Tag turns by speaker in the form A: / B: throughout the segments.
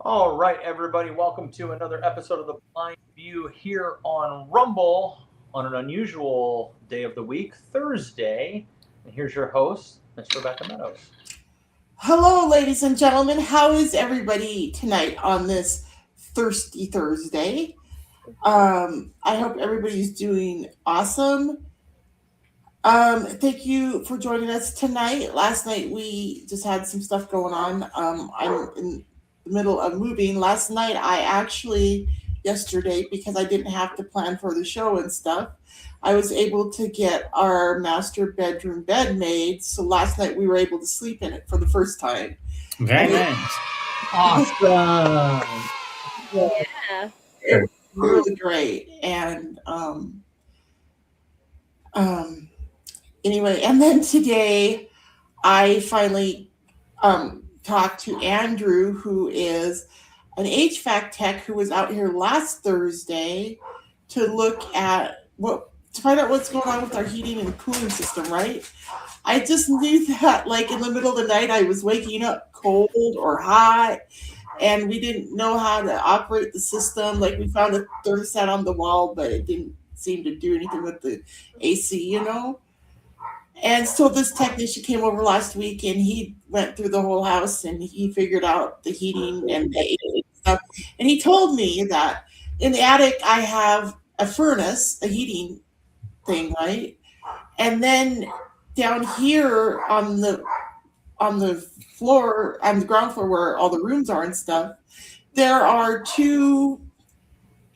A: All right, everybody, welcome to another episode of the Blind View here on Rumble on an unusual day of the week, Thursday. And here's your host, Miss Rebecca Meadows.
B: Hello, ladies and gentlemen. How is everybody tonight on this thirsty Thursday? I hope everybody's doing awesome. Thank you for joining us tonight. Last night we just had some stuff going on. I'm in the middle of moving. Last night yesterday, because I didn't have to plan for the show and stuff, I was able to get our master bedroom bed made. So last night we were able to sleep in it for the first time.
C: Very
B: And
C: nice.
A: Awesome.
D: Yeah.
B: it was really great. And um, anyway, and then today I finally talked to Andrew, who is an HVAC tech who was out here last Thursday to look at what to find out what's going on with our heating and cooling system, right? I just knew that like in the middle of the night I was waking up cold or hot and we didn't know how to operate the system. Like we found a thermostat on the wall, but it didn't seem to do anything with the AC. And so this technician came over last week and he went through the whole house and he figured out the heating and the AC stuff. And he told me that in the attic I have a furnace, a heating thing, right? And then down here on the floor, on the ground floor where all the rooms are and stuff, there are two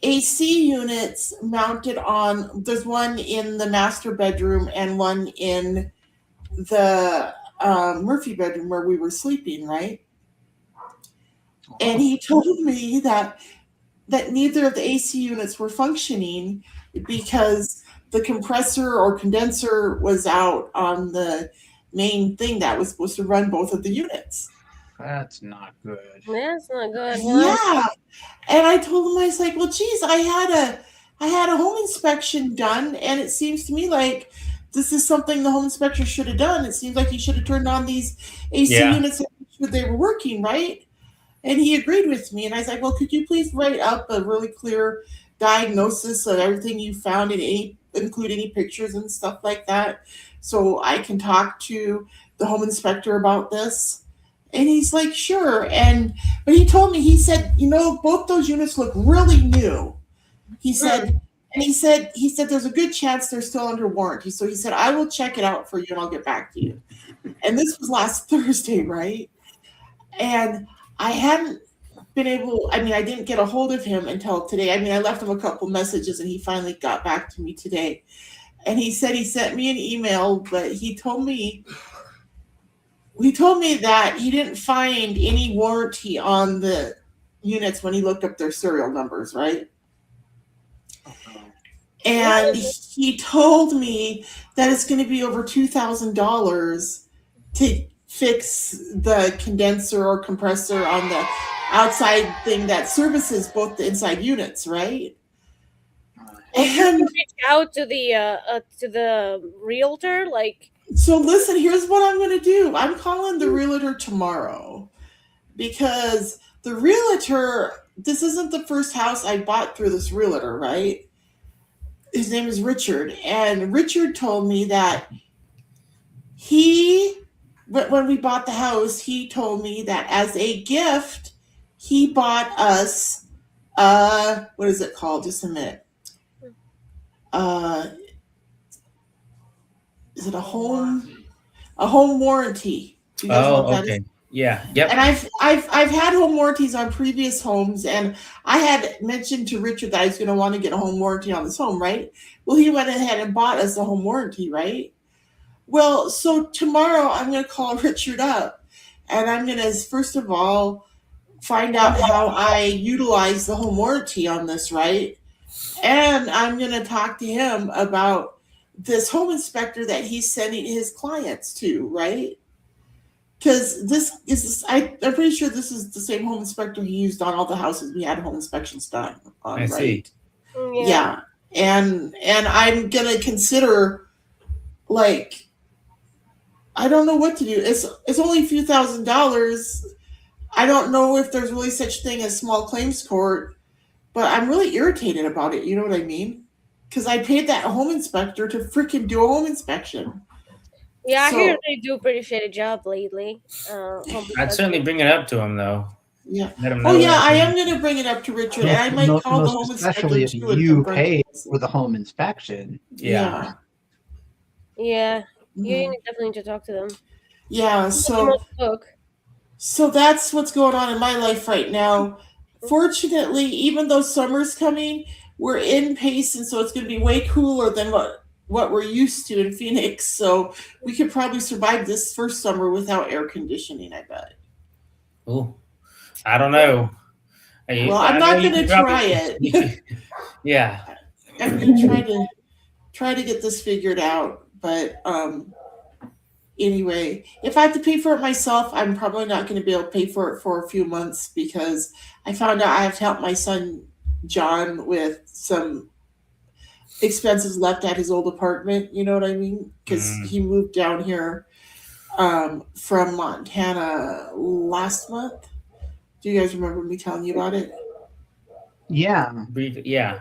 B: AC units mounted on. There's one in the master bedroom and one in the Murphy bedroom where we were sleeping, right? And he told me that neither of the AC units were functioning because the compressor or condenser was out on the main thing that was supposed to run both of the units.
C: That's not good.
D: That's not good.
B: Yeah. And I told him, I was like, well, geez, I had a home inspection done, and it seems to me like this is something the home inspector should have done. It seems like he should have turned on these AC
C: Yeah.
B: units and made sure they were working, right? And he agreed with me. And I was like, well, could you please write up a really clear diagnosis of everything you found and include any pictures and stuff like that so I can talk to the home inspector about this? And he's like, sure. But he told me, he said, both those units look really new. He said, and he said there's a good chance they're still under warranty. So he said, I will check it out for you and I'll get back to you. And this was last Thursday, right? And I hadn't I didn't get a hold of him until today. I mean, I left him a couple messages and he finally got back to me today. And he said he sent me an email, but he told me that he didn't find any warranty on the units when he looked up their serial numbers, right? And he told me that it's going to be over $2,000 to fix the condenser or compressor on the outside thing that services both the inside units, right? And
D: Reach out to the realtor, like.
B: so listen, here's what I'm going to do. I'm calling the realtor tomorrow because the realtor, this isn't the first house I bought through this realtor, right? His name is Richard. And Richard told me that when we bought the house, he told me that as a gift, he bought us, what is it called? Just a minute. Uh, is it a home warranty? Do you guys know
C: Oh,
B: what that is?
C: okay. Yeah. Yep.
B: And I've had home warranties on previous homes, and I had mentioned to Richard that I was going to want to get a home warranty on this home, right? Well, he went ahead and bought us a home warranty, right? Well, so tomorrow I'm going to call Richard up, and I'm going to first of all find out how I utilize the home warranty on this, right? And I'm going to talk to him about this home inspector that he's sending his clients to, right? Because I'm pretty sure this is the same home inspector he used on all the houses we had home inspections done on,
C: I
B: right?
C: see.
B: Yeah. And I'm gonna consider, like, I don't know what to do. It's only a few $1,000s. I don't know if there's really such thing as small claims court, but I'm really irritated about it. You know what I mean? Because I paid that home inspector to freaking do a home inspection.
D: Yeah, I hear
B: So
D: they do a pretty shitty job lately. Home
C: I'd certainly
D: inspectors.
C: bring it up to him though.
B: yeah.
C: Let him
B: Oh
C: know
B: yeah,
C: that.
B: I am gonna bring it up to Richard, and I might call the home
E: especially
B: inspector
E: if
B: too and
E: you
B: confront
E: pay
B: him.
E: for the home inspection.
C: Yeah.
D: Yeah, you
B: Mhm.
D: definitely need to talk to them.
B: Yeah.
D: You
B: So
D: must book.
B: So that's what's going on in my life right now. Fortunately, even though summer's coming, we're in pace, and so it's going to be way cooler than what we're used to in Phoenix. So we could probably survive this first summer without air conditioning, I bet.
C: Ooh, I don't know.
B: Well, I'm
C: I know
B: not
C: you
B: going
C: could
B: to try
C: probably.
B: it.
C: Yeah.
B: I'm going to try to get this figured out, but anyway, if I have to pay for it myself, I'm probably not going to be able to pay for it for a few months because I found out I have to help my son John with some expenses left at his old apartment. You know what I mean? Because
C: Mm.
B: he moved down here from Montana last month. Do you guys remember me telling you about it?
E: Yeah.
C: Yeah.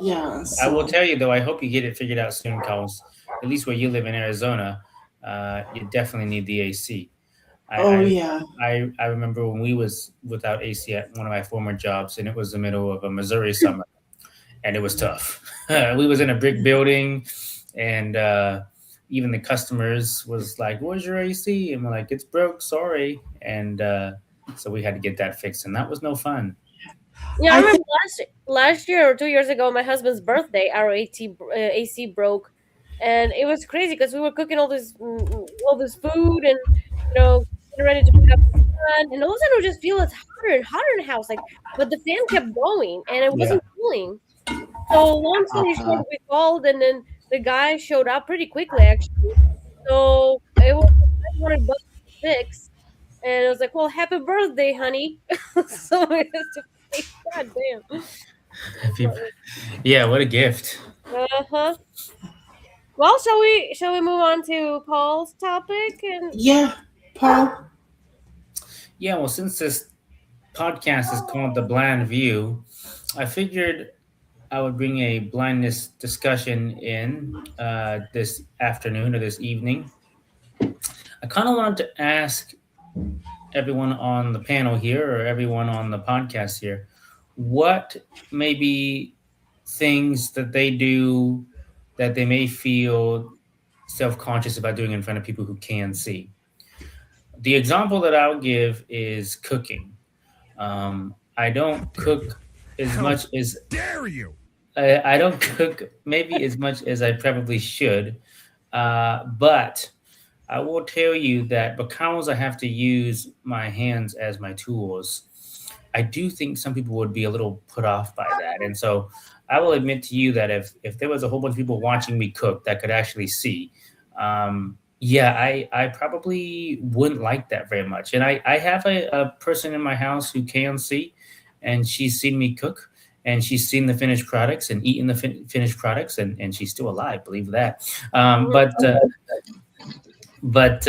B: Yeah.
C: I will
B: So,
C: tell you though, I hope you get it figured out soon, cause at least where you live in Arizona, you definitely need the AC.
B: oh
C: I,
B: yeah.
C: I remember when we was without AC at one of my former jobs, and it was the middle of a Missouri summer, and it was tough. We was in a brick building, and even the customers was like, "Where's your AC?" And we're like, "It's broke, sorry." And so we had to get that fixed, and that was no fun.
D: Yeah, I
B: I
D: remember
B: think
D: last year or 2 years ago, my husband's birthday, our AC broke, and it was crazy because we were cooking all this food and getting ready to pick up the son, and all of a sudden we just feel it's hotter and hotter in the house, like, but the fan kept going and it
C: Yeah.
D: wasn't cooling. So long story
E: Uh-huh.
D: short, we called and then the guy showed up pretty quickly actually. So it was $500 to fix, and I was like, "Well, happy birthday, honey." So it has to pay. God damn.
C: Yeah, what a gift.
D: Uh huh. Well, shall we move on to Paul's topic? And
B: yeah, Paul.
C: Yeah, well, since this podcast is called The Blind View, I figured I would bring a blindness discussion in this afternoon or this evening. I kind of wanted to ask everyone on the panel here or everyone on the podcast here what maybe things that they do that they may feel self-conscious about doing in front of people who can see. The example that I'll give is cooking. I don't cook as much as
F: Dare you?
C: I don't cook maybe as much as I probably should, but I will tell you that because I have to use my hands as my tools, I do think some people would be a little put off by that. And so I will admit to you that if there was a whole bunch of people watching me cook that could actually see, yeah, I probably wouldn't like that very much. And I have a person in my house who can see, and she's seen me cook. And she's seen the finished products and eaten the finished products, and she's still alive, believe that. But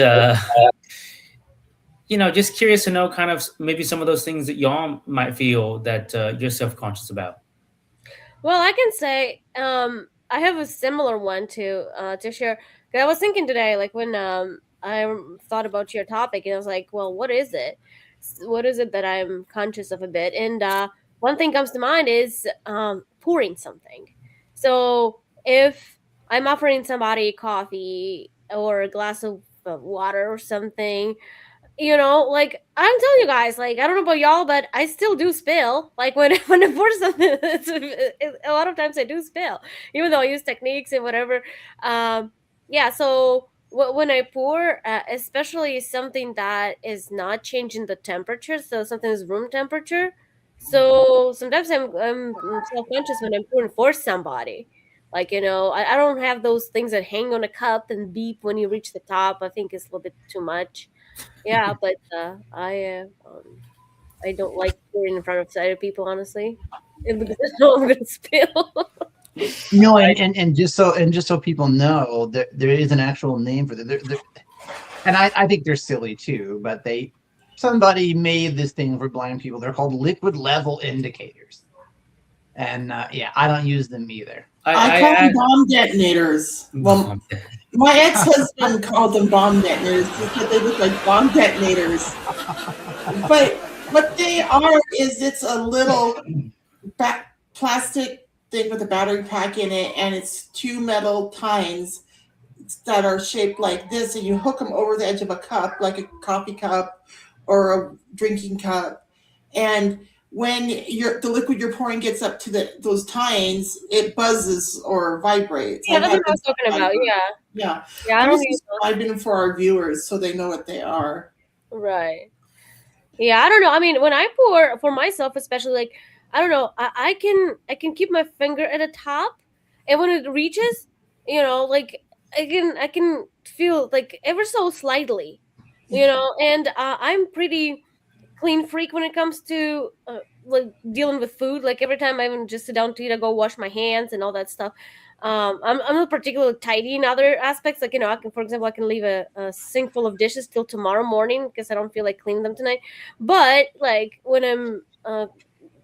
C: just curious to know kind of maybe some of those things that y'all might feel that you're self-conscious about.
D: well, I can say I have a similar one to share. 'Cause I was thinking today, like when I thought about your topic, and I was like, well, what is it? What is it that I'm conscious of a bit? And one thing comes to mind is pouring something. So if I'm offering somebody coffee or a glass of water or something, like I'm telling you guys, like I don't know about y'all, but I still do spill. Like when when I pour something, a lot of times I do spill, even though I use techniques and whatever. Yeah. So when I pour, especially something that is not changing the temperature, so something is room temperature. So sometimes I'm self conscious when I'm pouring for somebody. Like I don't have those things that hang on a cup and beep when you reach the top. I think it's a little bit too much. Yeah, but I don't like pouring in front of sighted people, honestly, because I know I'm gonna spill.
E: No, and just so people know, there is an actual name for that. And I think they're silly too, but somebody made this thing for blind people. They're called liquid level indicators. And yeah, I don't use them either.
B: I call them bomb detonators. Well, my ex-husband called them bomb detonators. He said they look like bomb detonators. But what they are is it's a little plastic thing with a battery pack in it, and it's 2 metal tines that are shaped like this, and you hook them over the edge of a cup, like a coffee cup or a drinking cup. And when the liquid you're pouring gets up to those tines, it buzzes or vibrates.
D: Yeah, that's what I was talking about.
B: Yeah.
D: I don't
B: use them for our viewers so they know what they are.
D: Right. Yeah, I don't know. I mean, when I pour for myself, especially, like, I don't know, I can keep my finger at the top, and when it reaches, like I can feel like ever so slightly, and I'm pretty clean freak when it comes to like dealing with food. Like every time I even just sit down to eat, I go wash my hands and all that stuff. I'm not particularly tidy in other aspects. Like, for example, I can leave a sink full of dishes till tomorrow morning because I don't feel like cleaning them tonight. But like when I'm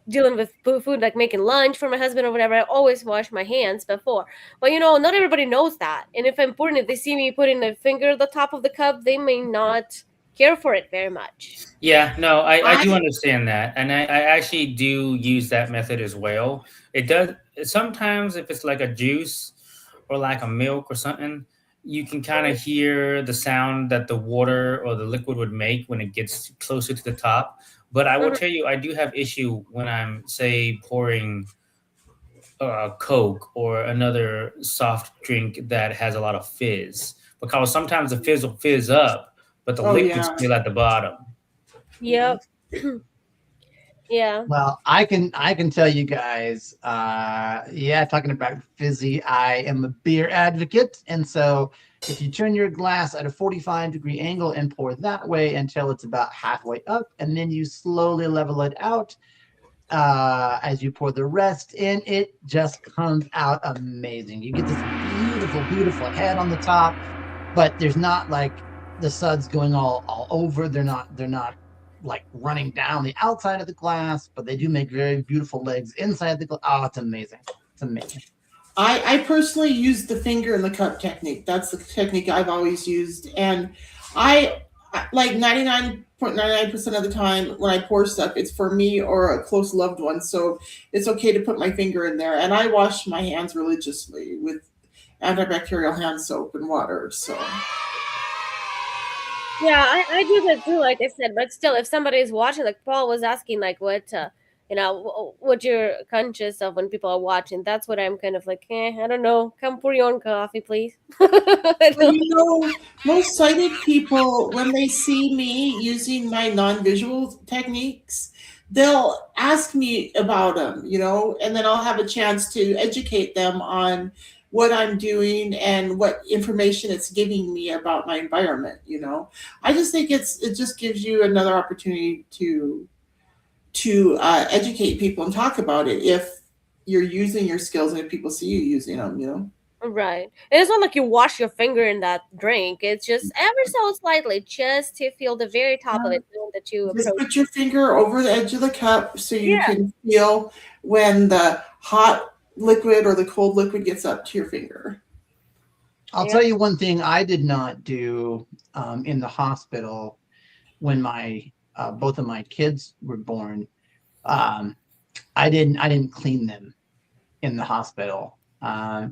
D: dealing with food, like making lunch for my husband or whatever, I always wash my hands before. But not everybody knows that. And if I'm pouring, if they see me putting a finger at the top of the cup, they may not care for it very much.
C: Yeah, no, I do understand that. And I actually do use that method as well. It does sometimes if it's like a juice or like a milk or something, you can kind of hear the sound that the water or the liquid would make when it gets closer to the top. But I will tell you, I do have issue when I'm, say, pouring Coke or another soft drink that has a lot of fizz, because sometimes the fizz will fizz up, but the liquid's still at the bottom.
D: Yep. Yeah.
E: Well, I can tell you guys, talking about fizzy, I am a beer advocate, and so if you turn your glass at a 45-degree angle and pour that way until it's about halfway up, and then you slowly level it out as you pour the rest in, it just comes out amazing. You get this beautiful, beautiful head on the top, but there's not like the suds going all over. They're not like running down the outside of the glass, but they do make very beautiful legs inside the glass. Oh, it's amazing. It's amazing.
B: I personally use the finger in the cup technique. That's the technique I've always used. And I like 99.99% of the time when I pour stuff, it's for me or a close loved one. So it's okay to put my finger in there. And I wash my hands religiously with antibacterial hand soap and water. So
D: yeah, I do that too, like I said. But still, if somebody is watching, like Paul was asking, like what you're conscious of when people are watching. That's what I'm kind of like, I don't know. Come pour your own coffee, please.
B: Most sighted people, when they see me using my non-visual techniques, they'll ask me about them, and then I'll have a chance to educate them on what I'm doing and what information it's giving me about my environment. I just think it just gives you another opportunity to educate people and talk about it if you're using your skills and if people see you using them.
D: Right. And it's not like you wash your finger in that drink. It's just ever so slightly, just to feel the very top of it that you
B: just put your finger over the edge of the cup so you can feel when the hot liquid or the cold liquid gets up to your finger.
E: I'll tell you one thing I did not do in the hospital when my both of my kids were born. I didn't clean them in the hospital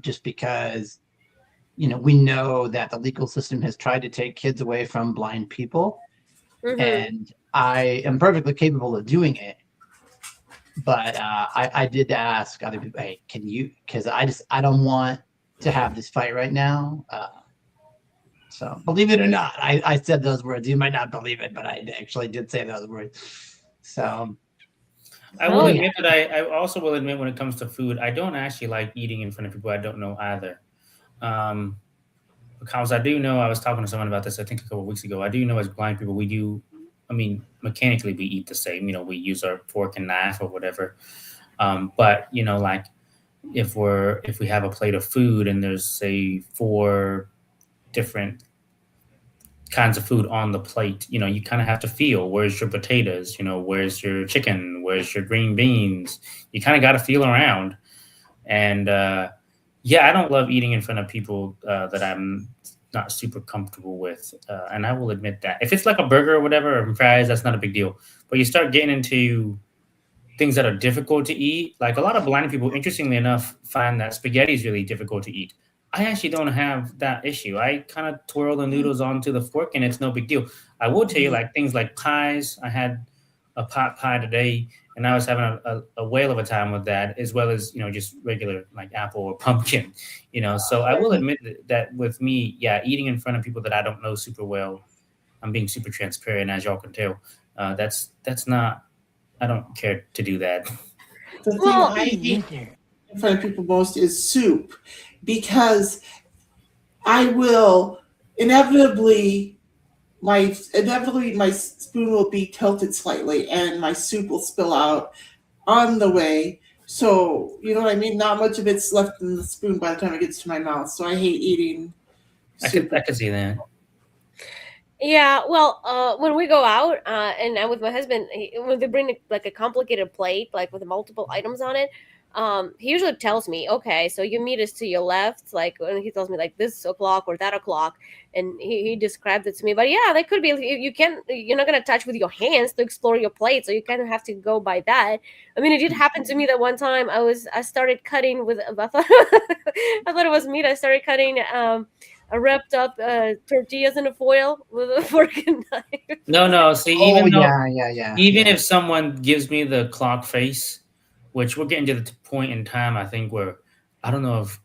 E: just because we know that the legal system has tried to take kids away from blind people, and I am perfectly capable of doing it. But I did ask other people, hey, can you? Because I don't want to have this fight right now. So believe it or not, I said those words. You might not believe it, but I actually did say those words. So
C: I will admit that I also will admit when it comes to food, I don't actually like eating in front of people I don't know either. Because I do know, I was talking to someone about this, I think a couple of weeks ago. I do know as blind people, we do, mechanically we eat the same. We use our fork and knife or whatever. But like if we have a plate of food and there's say 4 different kinds of food on the plate. You kind of have to feel, where's your potatoes, where's your chicken, where's your green beans. You kind of got to feel around. And yeah, I don't love eating in front of people that I'm not super comfortable with. And I will admit that. If it's like a burger or whatever, or fries, that's not a big deal. But you start getting into things that are difficult to eat. Like a lot of blind people, interestingly enough, find that spaghetti is really difficult to eat. I actually don't have that issue. I kind of twirl the noodles onto the fork and it's no big deal. I will tell you, like things like pies. I had a pot pie today and I was having a whale of a time with that, as well as, just regular like apple or pumpkin, So I will admit that with me, yeah, eating in front of people that I don't know super well, I'm being super transparent, as y'all can tell. That's not, I don't care to do that.
B: The thing
D: Well,
B: I hate in front of people most is soup, because I will inevitably my spoon will be tilted slightly and my soup will spill out on the way. So you know what I mean? Not much of it's left in the spoon by the time it gets to my mouth. So I hate eating soup.
C: I could see that.
D: Yeah, well, when we go out, and I'm with my husband, when they bring like a complicated plate, like with multiple items on it, he usually tells me, okay, so your meat is to your left, like when he tells me like this o'clock or that o'clock, and he described it to me. But yeah, that could be, you're not gonna touch with your hands to explore your plate, so you kind of have to go by that. I mean, it did happen to me that one time I started cutting with, I thought I thought it was meat. I started cutting I wrapped up tortillas in a foil with a fork and knife.
C: No. See,
E: yeah.
C: If someone gives me the clock face, which we're getting to the point in time, I think, where I don't know if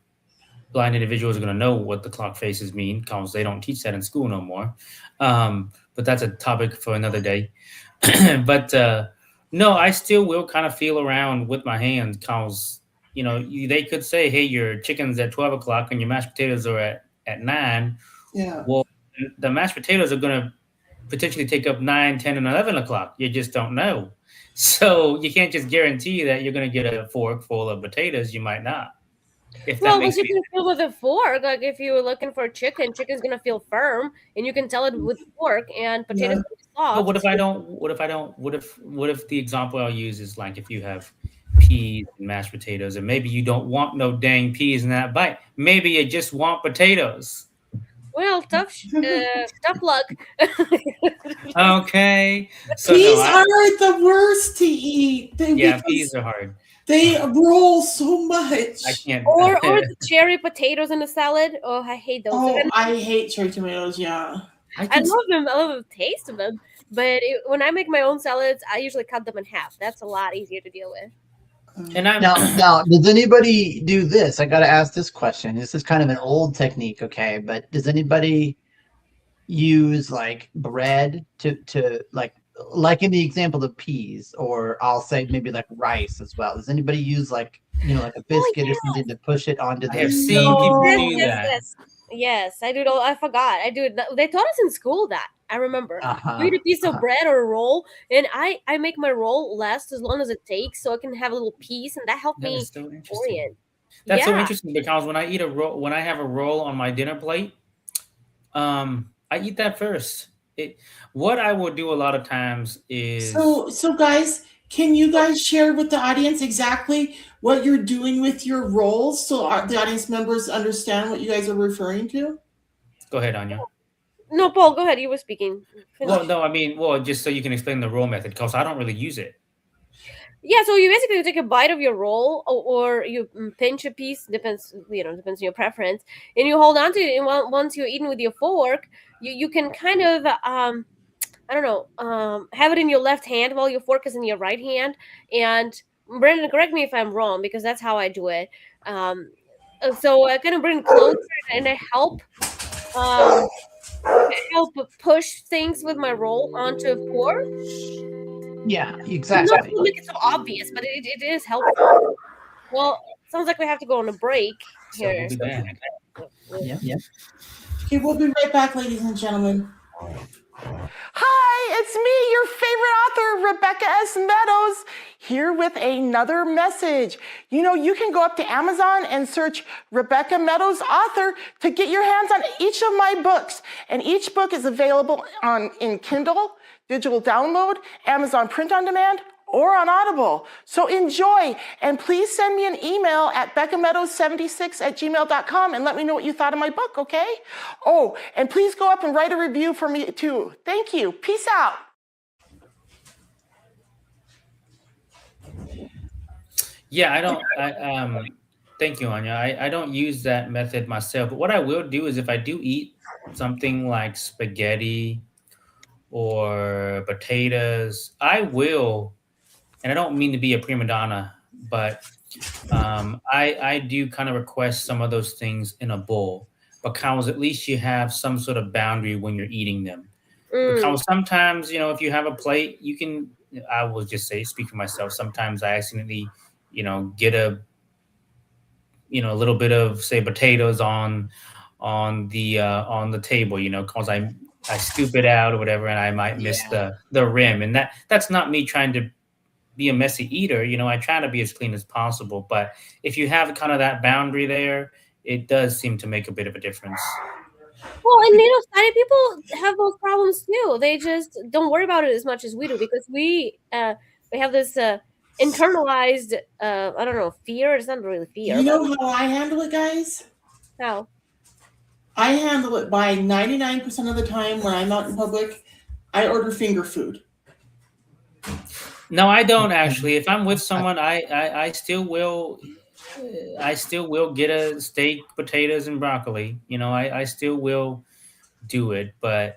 C: blind individuals are going to know what the clock faces mean, because they don't teach that in school no more. But that's a topic for another day. But no, I still will kind of feel around with my hands, because they could say, hey, your chicken's at 12 o'clock and your mashed potatoes are at 9.
B: Yeah.
C: Well, the mashed potatoes are going to potentially take up 9, 10, and 11 o'clock. You just don't know. So you can't just guarantee that you're going to get a fork full of potatoes. You might not.
D: Well, but you can feel with a fork. Like if you were looking for chicken, chicken's gonna feel firm, and you can tell it with fork. And potatoes are soft.
C: But what if I don't? What if the example I'll use is like if you have peas and mashed potatoes, and maybe you don't want no dang peas in that bite. Maybe you just want potatoes.
D: Well, tough luck.
C: Okay.
B: So peas are the worst to eat.
C: Peas are hard.
B: They roll so much.
C: I can't.
D: Or the cherry potatoes in the salad. Oh, I hate those.
B: Oh, I hate cherry tomatoes. Yeah.
D: I love them. I love the taste of them. But when I make my own salads, I usually cut them in half. That's a lot easier to deal with.
E: And now, does anybody do this? I got to ask this question. This is kind of an old technique, okay? But does anybody use like bread to like in the example of peas, or I'll say maybe like rice as well? Does anybody use like like a biscuit or something to push it onto the?
C: I have seen people do that.
D: Yes, I do. I forgot. I do it. They taught us in school that. I remember. You eat a piece of bread or a roll, and I make my roll last as long as it takes, so I can have a little piece, and that helped me orient.
C: That's so interesting, because when I eat a roll, when I have a roll on my dinner plate, I eat that first. What I will do a lot of times is
B: so guys, can you guys share with the audience exactly what you're doing with your rolls, so the audience members understand what you guys are referring to?
C: Go ahead, Anya.
D: No, Paul, go ahead. You were speaking.
C: Finish. Well, no, I mean, just so you can explain the roll method, because I don't really use it.
D: Yeah, so you basically take a bite of your roll, or you pinch a piece, depends on your preference, and you hold on to it. And once you're eating with your fork, you can kind of have it in your left hand while your fork is in your right hand. And Brandon, correct me if I'm wrong, because that's how I do it. So I kind of bring closer and I help push things with my roll onto a fork.
E: Yeah, exactly.
D: Not to make it so obvious, but it is helpful. Well, sounds like we have to go on a break here.
E: So we'll be back.
B: Yeah. Okay, we'll be right back, ladies and gentlemen. Hi, it's me, your favorite author, Rebecca S. Meadows, here with another message. You know, you can go up to Amazon and search Rebecca Meadows author to get your hands on each of my books. And each book is available in Kindle, digital download, Amazon print on demand, or on Audible. So enjoy, and please send me an email at beccameadows76@gmail.com and let me know what you thought of my book, okay? Oh, and please go up and write a review for me too. Thank you. Peace out.
C: Yeah, I don't. Thank you, Anya. I don't use that method myself. But what I will do is if I do eat something like spaghetti or potatoes, I will, and I don't mean to be a prima donna, but I do kind of request some of those things in a bowl because at least you have some sort of boundary when you're eating them.
D: Mm.
C: Because sometimes, if you have a plate, you can. I will just say, speak for myself. Sometimes I accidentally, get a little bit of say potatoes on the table, because I scoop it out or whatever, and I might miss
E: Yeah.
C: the rim, and that's not me trying to be a messy eater. I try to be as clean as possible, but if you have kind of that boundary there, it does seem to make a bit of a difference.
D: Well, and sighted people have those problems too. They just don't worry about it as much as we do because we have this internalized I don't know, fear. It's not really fear,
B: You
D: but
B: know how I handle it, guys?
D: how?
B: I handle it by 99% of the time when I'm out in public, I order finger food.
C: No, I don't actually. If I'm with someone, I still will. I still will get a steak, potatoes, and broccoli. I still will do it, but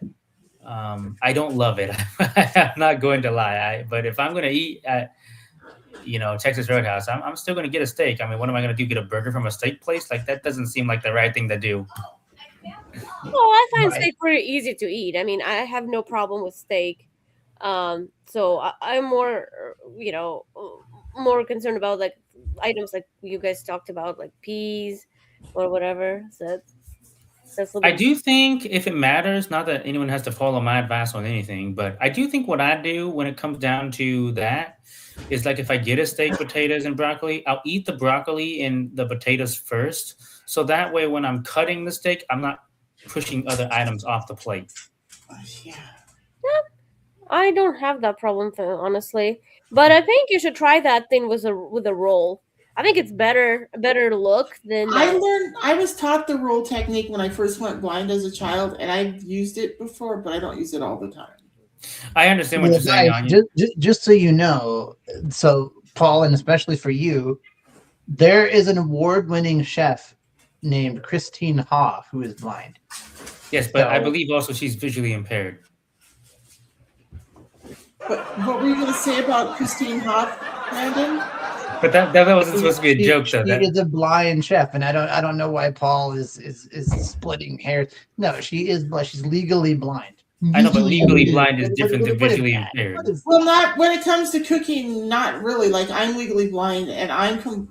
C: I don't love it. I'm not going to lie. But if I'm going to eat at Texas Roadhouse, I'm still going to get a steak. I mean, what am I going to do? Get a burger from a steak place? Like that doesn't seem like the right thing to do.
D: Well, I find
E: Right.
D: steak pretty easy to eat. I mean, I have no problem with steak. So I'm more, more concerned about like items like you guys talked about, like peas or whatever. So that's a
C: I
D: little bit.
C: do think if it matters, not that anyone has to follow my advice on anything, but I do think what I do when it comes down to that is like if I get a steak, potatoes, and broccoli, I'll eat the broccoli and the potatoes first. So that way, when I'm cutting the steak, I'm not pushing other items off the plate.
B: Yeah.
D: I don't have that problem, honestly. But I think you should try that thing with a roll. I think it's better look than.
B: I was taught the roll technique when I first went blind as a child, and I've used it before, but I don't use it all the time.
C: I understand what
E: Well,
C: you're saying,
E: guys,
C: Anya.
E: just so you know, so Paul, and especially for you, there is an award-winning chef named Christine Hoff who is blind.
C: Yes, but I
E: So-
C: believe also she's visually impaired.
B: But what were you going to say about Christine Hoff, Brandon?
C: But that wasn't supposed to be a joke, though.
E: She is a blind chef, and I don't know why Paul is splitting hairs. No, she is blind. She's legally blind.
C: I know, but legally blind is different than
E: What is
C: visually
E: that?
C: impaired.
E: What is-
B: Well, not when it comes to cooking. Not really. Like I'm legally blind, and I know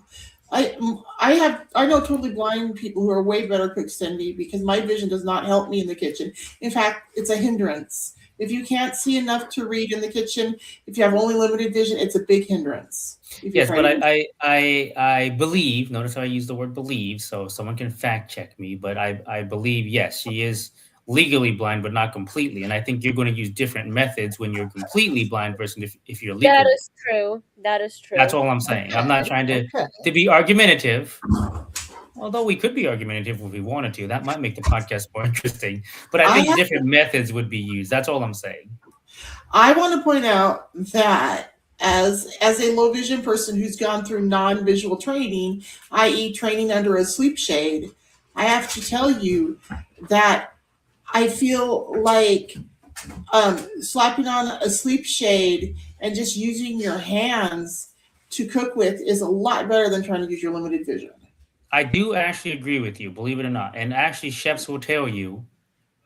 B: totally blind people who are way better cooks than me because my vision does not help me in the kitchen. In fact, it's a hindrance. If you can't see enough to read in the kitchen, if you have only limited vision, it's a big hindrance.
C: Yes, but I believe. Notice how I use the word believe, so someone can fact check me. But I believe yes, she is legally blind, but not completely. And I think you're going to use different methods when you're completely blind versus if you're legally.
D: That is true. That is true.
C: That's all I'm saying. I'm not trying to be argumentative. Although we could be argumentative if we wanted to. That might make the podcast more interesting. But I think different methods would be used. That's all I'm saying.
B: I want to point out that as a low vision person who's gone through non-visual training, i.e. training under a sleep shade, I have to tell you that I feel like slapping on a sleep shade and just using your hands to cook with is a lot better than trying to use your limited vision.
C: I do actually agree with you, believe it or not. And actually, chefs will tell you,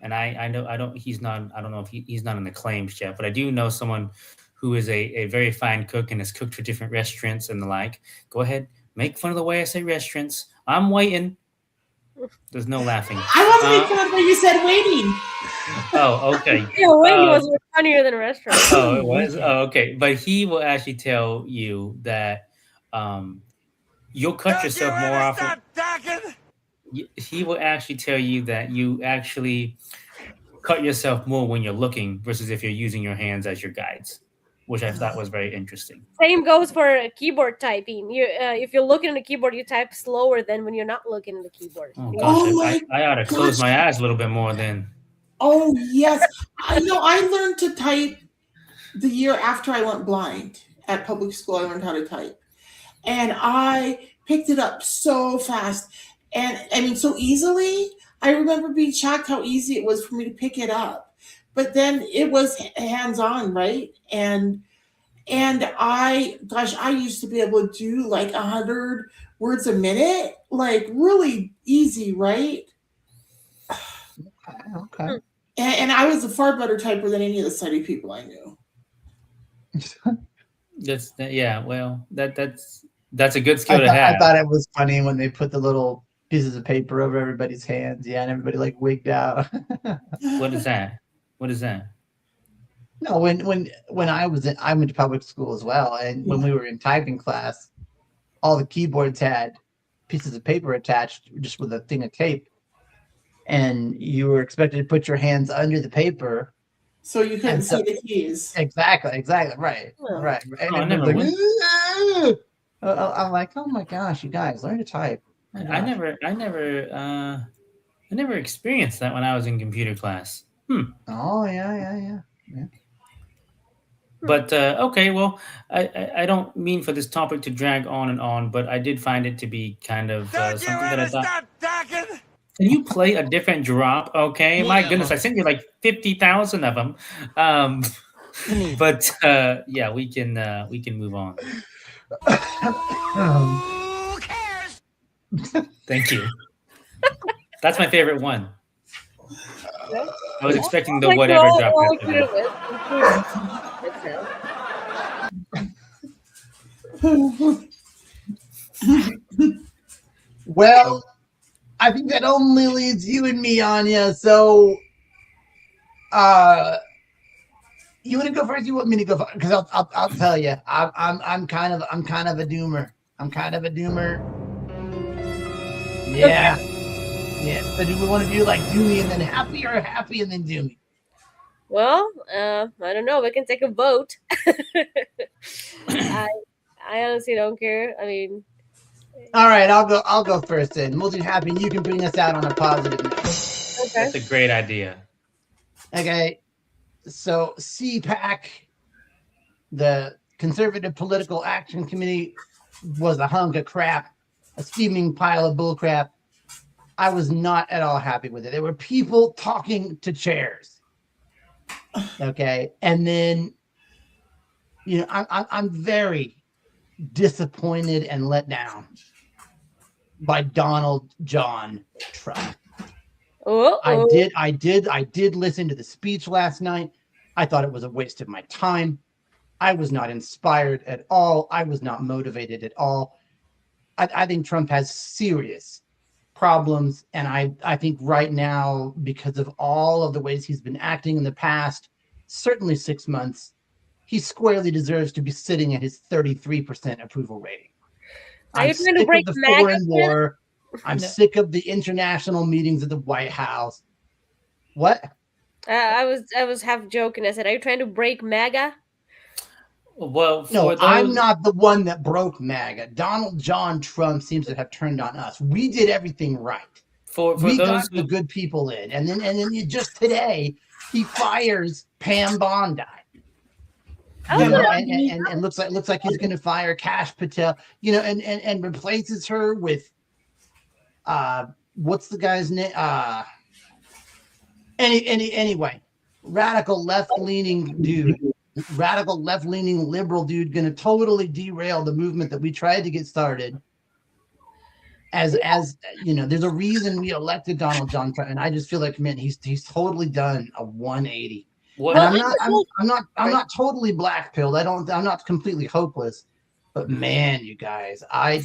C: and I know I don't know if he's not an acclaimed chef, but I do know someone who is a very fine cook and has cooked for different restaurants and the like. Go ahead, make fun of the way I say restaurants. I'm waiting. There's no laughing.
B: I wasn't making fun of when you said waiting.
C: Oh, okay.
D: Yeah, waiting was funnier than a restaurant.
C: Oh, it was? Oh, okay. But he will actually tell you that you'll cut yourself more often. He will actually tell you that you actually cut yourself more when you're looking versus if you're using your hands as your guides, which I thought was very interesting.
D: Same goes for keyboard typing. You, if you're looking at the keyboard, you type slower than when you're not looking at the keyboard.
C: Oh
D: Yeah.
C: gosh,
B: Oh
C: I ought to close
B: gosh.
C: my eyes a little bit more then.
B: Oh yes, I know. I learned to type the year after I went blind at public school. I learned how to type, and I picked it up so fast, and I mean so easily. I remember being shocked how easy it was for me to pick it up, but then it was hands on, right? And I used to be able to do like 100 words a minute, like really easy, right?
E: Okay.
B: And I was a far better typer than any of the sighted people I knew.
C: Yeah. Well, that's a good skill to have.
E: I thought it was funny when they put the little pieces of paper over everybody's hands. Yeah, and everybody like wigged out.
C: What is that? What is that?
E: No, when I went to public school as well, and when we were in typing class, all the keyboards had pieces of paper attached just with a thing of tape, and you were expected to put your hands under the paper.
B: So you couldn't see the keys.
E: Exactly, right. And
C: I never went.
E: I'm like, oh my gosh, you guys, learn to type.
C: I never experienced that when I was in computer class.
E: Oh yeah.
C: But okay, well, I don't mean for this topic to drag on and on, but I did find it to be kind of something that I thought. Can you play a different drop? Okay, my goodness, I sent you like 50,000 of them. But yeah, we can move on.
F: Who cares?
C: Thank you. That's my favorite one. I was expecting the whatever drop.
E: Well, I think that only leaves you and me, Anya. So, you want to go first? You want me to go first? Because I'll tell you, I'm kind of a doomer. Yeah. So do we want to do like do me and then happy, or happy and then do me?
D: Well, I don't know. We can take a vote. I honestly don't care. I mean,
E: all right, I'll go first then. We'll do happy, and you can bring us out on a positive note.
D: okay.
C: That's a great idea.
E: Okay, so CPAC, the Conservative Political Action Committee, was a hunk of crap, a steaming pile of bullcrap. I was not at all happy with it. There were people talking to chairs. Okay, and then, you know, I'm very disappointed and let down by Donald John Trump. I did listen to the speech last night. I thought it was a waste of my time. I was not inspired at all. I was not motivated at all. I think Trump has serious problems, and I think right now, because of all of the ways he's been acting in the past, certainly 6 months, he squarely deserves to be sitting at his 33% approval rating. I'm sick of the foreign war. I'm sick of the international meetings at the White House. What?
D: I was half joking. I said, "Are you trying to break MAGA?"
C: Well,
E: no, I'm not the one that broke MAGA. Donald John Trump seems to have turned on us. We did everything right. We got the good people in, and then just today he fires Pam Bondi. You know, and looks like he's going to fire Kash Patel. You know, and replaces her with what's the guy's name? Anyway, radical left-leaning liberal dude, going to totally derail the movement that we tried to get started. As you know, there's a reason we elected Donald John Trump, and I just feel like, man, he's totally done a 180.
C: Well,
E: and I'm not totally black-pilled. I'm not completely hopeless, But man, you guys, I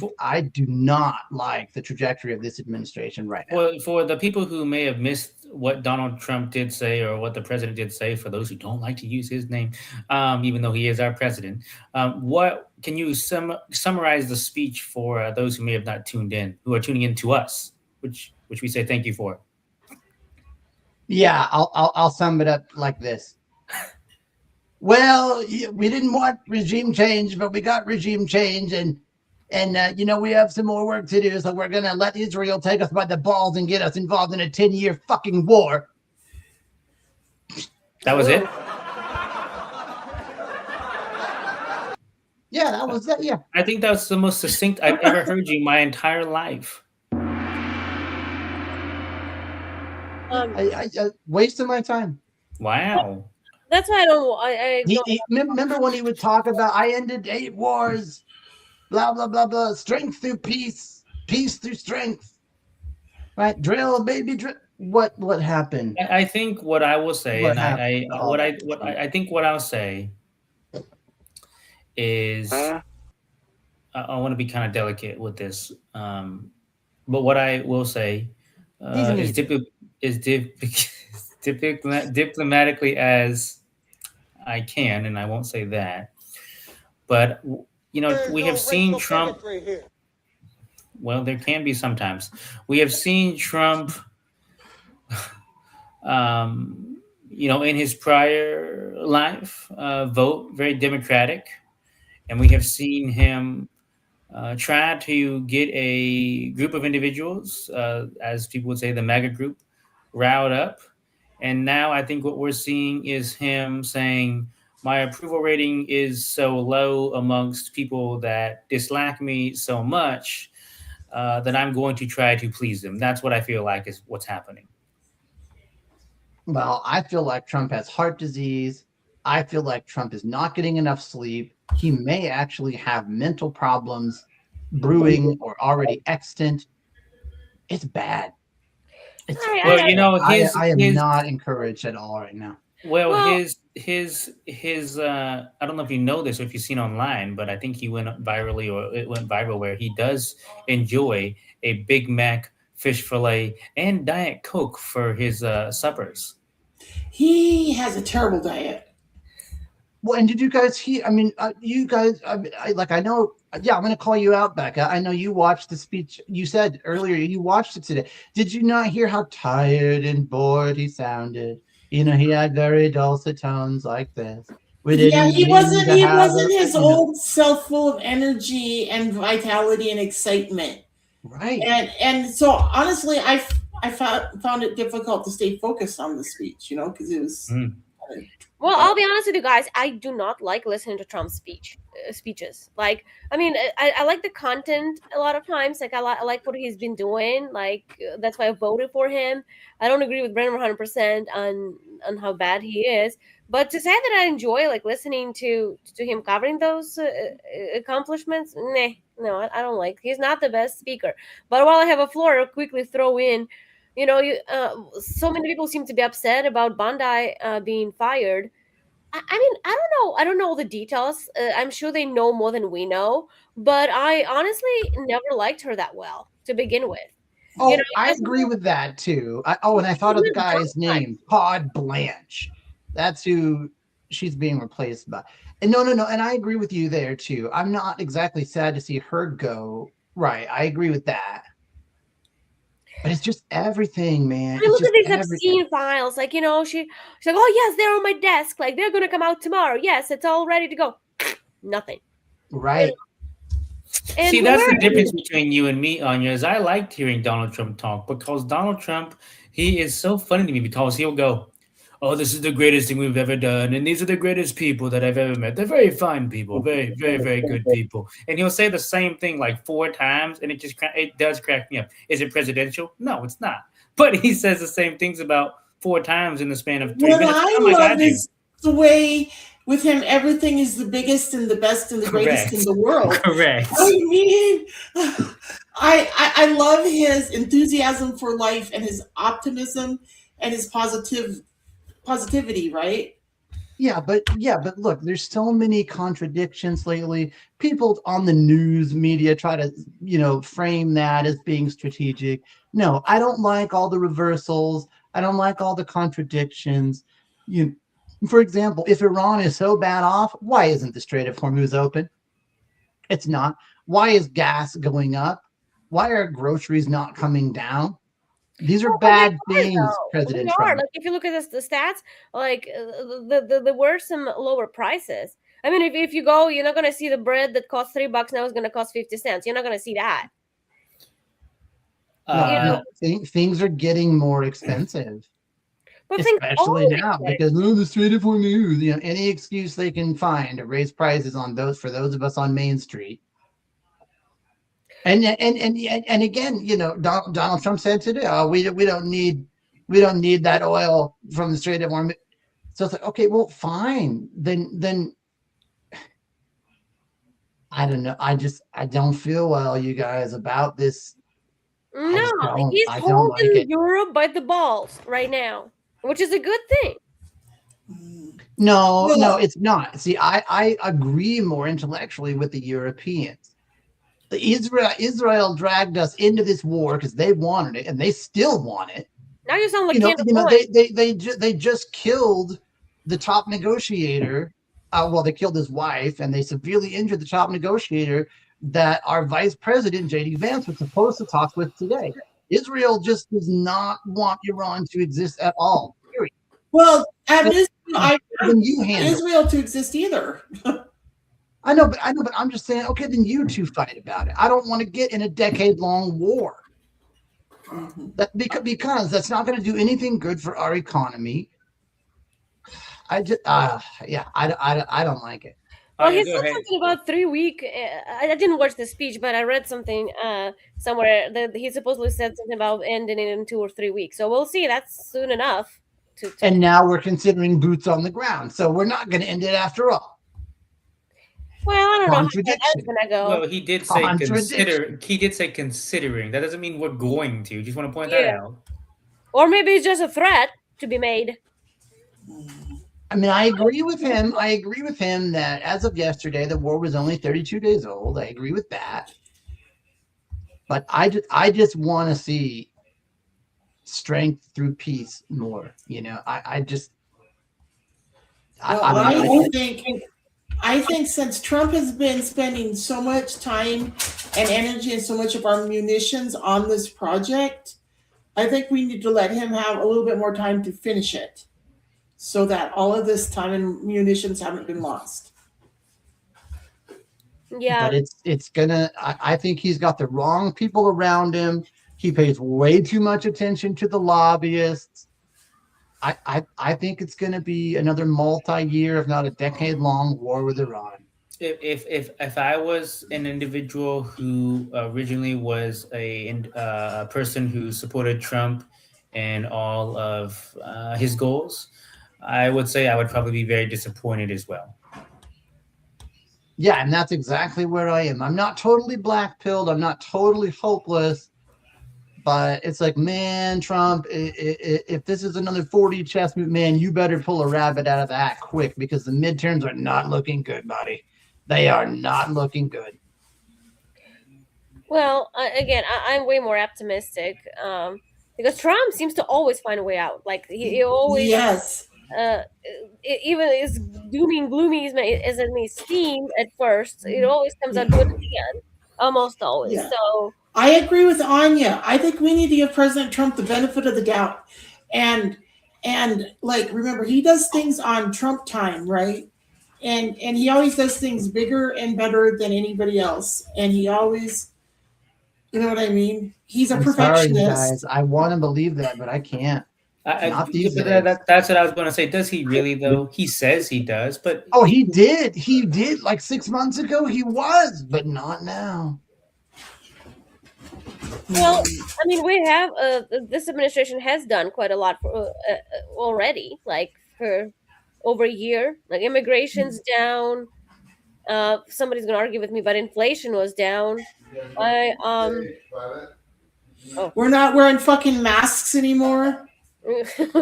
E: do not like the trajectory of this administration right now.
C: For the people who may have missed what Donald Trump did say or what the president did say, for those who don't like to use his name, even though he is our president, what can you summarize the speech for those who may have not tuned in, who are tuning in to us, which we say thank you for?
E: Yeah, I'll sum it up like this. Well, we didn't want regime change, but we got regime change, and we have some more work to do. So we're gonna let Israel take us by the balls and get us involved in a 10-year fucking war.
C: That was it.
E: Yeah, that was it. Yeah,
C: I think that's the most succinct I've ever heard you my entire life.
E: I wasted my time.
C: Wow.
D: That's why I don't.
E: Remember when he would talk about I ended 8 wars, blah blah blah blah, strength through peace, peace through strength, right? Drill, baby, drill. What happened?
C: I think what I will say,
E: What
C: and
E: happened?
C: I think what I'll say is I want to be kind of delicate with this, but what I will say is diplomatically as I can, and I won't say that. But we have seen Trump. Well, there can be sometimes. We have seen Trump, in his prior life, vote very democratic, and we have seen him try to get a group of individuals, as people would say, the MAGA group, riled up. And now I think what we're seeing is him saying, my approval rating is so low amongst people that dislike me so much that I'm going to try to please them. That's what I feel like is what's happening.
E: Well, I feel like Trump has heart disease. I feel like Trump is not getting enough sleep. He may actually have mental problems brewing or already extant. It's bad. I am not encouraged at all right now.
C: Well, his I don't know if you know this or if you've seen online, but I think he went it went viral where he does enjoy a Big Mac, fish fillet, and Diet Coke for his suppers.
B: He has a terrible diet.
E: Well, and did you guys hear? I mean, you guys, I know. Yeah, I'm going to call you out, Becca. I know you watched the speech. You said earlier you watched it today. Did you not hear how tired and bored he sounded? He had very dulcet tones like this.
B: He wasn't his old self, full of energy and vitality and excitement.
E: Right.
B: And so honestly, I found it difficult to stay focused on the speech, because it was.
D: Well, I'll be honest with you guys. I do not like listening to Trump's speeches. Like, I mean, I like the content a lot of times. Like, I like what he's been doing. Like, that's why I voted for him. I don't agree with Brennan 100% on how bad he is. But to say that I enjoy listening to him covering those accomplishments, no, I don't like. He's not the best speaker. But while I have a floor, I'll quickly throw in. So many people seem to be upset about Bondi being fired. I mean, I don't know. I don't know all the details. I'm sure they know more than we know. But I honestly never liked her that well to begin with.
E: Oh, I agree with that too. And I thought of the guy's name, Todd Blanche. That's who she's being replaced by. And no. And I agree with you there too. I'm not exactly sad to see her go. Right. I agree with that. But it's just everything, man.
D: I look at these obscene files. She's like, oh, yes, they're on my desk. Like, they're going to come out tomorrow. Yes, it's all ready to go. Nothing.
E: Right.
C: See, that's the difference between you and me, Anya, is I liked hearing Donald Trump talk because Donald Trump, he is so funny to me because he'll go, oh, this is the greatest thing we've ever done. And these are the greatest people that I've ever met. They're very fine people, very, very, very good people. And he'll say the same thing 4 times, and it does crack me up. Is it presidential? No, it's not. But he says the same things about 4 times in the span of 3 minutes.
B: I love is the way with him, everything is the biggest and the best and the greatest in the world.
C: Correct.
B: I mean, I love his enthusiasm for life and his optimism and his positivity, right?
E: Yeah, but look, there's so many contradictions lately. People on the news media try to, frame that as being strategic. No, I don't like all the reversals. I don't like all the contradictions. You, for example, if Iran is so bad off, why isn't the Strait of Hormuz open? It's not. Why is gas going up? Why are groceries not coming down? These are
D: Well, but they
E: bad
D: are
E: things,
D: though. They
E: President
D: are.
E: Trump.
D: Like if you look at the stats, like there were some lower prices. I mean, if you go, you're not gonna see the bread that costs $3 now is gonna cost 50 cents. You're not gonna see that.
E: No,
D: You know,
E: things are getting more expensive,
D: but things
E: especially
D: always
E: now
D: get
E: because the Strait of Hormuz. Any excuse they can find to raise prices on those for those of us on Main Street. And again, Donald Trump said today, "Oh, we don't need that oil from the Strait of Hormuz." So it's like, okay, well, fine. Then I don't know. I don't feel well, you guys, about this.
D: No, he's
E: I don't like
D: holding
E: it.
D: Europe by the balls right now, which is a good thing.
E: No, it's not. See, I agree more intellectually with the Europeans. Israel dragged us into this war because they wanted it, and they still want it.
D: Now you sound like Canada.
E: They just killed the top negotiator. Well, they killed his wife, and they severely injured the top negotiator that our vice president JD Vance was supposed to talk with today. Israel just does not want Iran to exist at all. Period.
B: Well, I
E: Then you handle
B: Israel to exist either.
E: I know, but I'm just saying, okay, then you two fight about it. I don't want to get in a decade-long war. That because that's not going to do anything good for our economy. I just, I don't like it.
D: Well, he said something about 3 week. I didn't watch the speech, but I read something somewhere that he supposedly said something about ending it in 2 or 3 weeks. So we'll see. That's soon enough.
E: And now we're considering boots on the ground, so we're not going to end it after all.
D: Well, I don't know how that's gonna go.
C: Well, he did say consider. He did say considering. That doesn't mean we're going to. Just want to point that out.
D: Or maybe it's just a threat to be made.
E: I mean, I agree with him. I agree with him that as of yesterday, the war was only 32 days old. I agree with that. But I just want to see strength through peace more.
B: I think since Trump has been spending so much time and energy and so much of our munitions on this project, I think we need to let him have a little bit more time to finish it so that all of this time and munitions haven't been lost.
D: Yeah.
E: But it's gonna, I think he's got the wrong people around him. He pays way too much attention to the lobbyists. I think it's going to be another multi-year, if not a decade-long war with Iran.
C: If I was an individual who originally was a person who supported Trump and all of his goals, I would say I would probably be very disappointed as well.
E: Yeah, and that's exactly where I am. I'm not totally black-pilled. I'm not totally hopeless. But it's like, man, Trump, if this is another 4D chess move, man, you better pull a rabbit out of the hat quick because the midterms are not looking good, buddy. They are not looking good.
D: Well, again, I'm way more optimistic because Trump seems to always find a way out. Like he always,
B: yes.
D: Even as doomy and gloomy as it may seem at first, it always comes out good at the end. Almost always.
B: Yeah.
D: So
B: I agree with Anya. I think we need to give President Trump the benefit of the doubt. And like, remember, he does things on Trump time, right? And he always does things bigger and better than anybody else. And he always, you know what I mean? He's a perfectionist.
E: Sorry, guys. I want to believe that, but I can't. Not these days.
C: That's what I was going to say. Does he really, though? He says he does, but...
E: Oh, he did. He did. Like 6 months ago, he was, but not now.
D: Well, I mean, we have this administration has done quite a lot for already, like for over a year. Like immigration's down. Somebody's gonna argue with me, but inflation was down.
B: We're not wearing fucking masks anymore.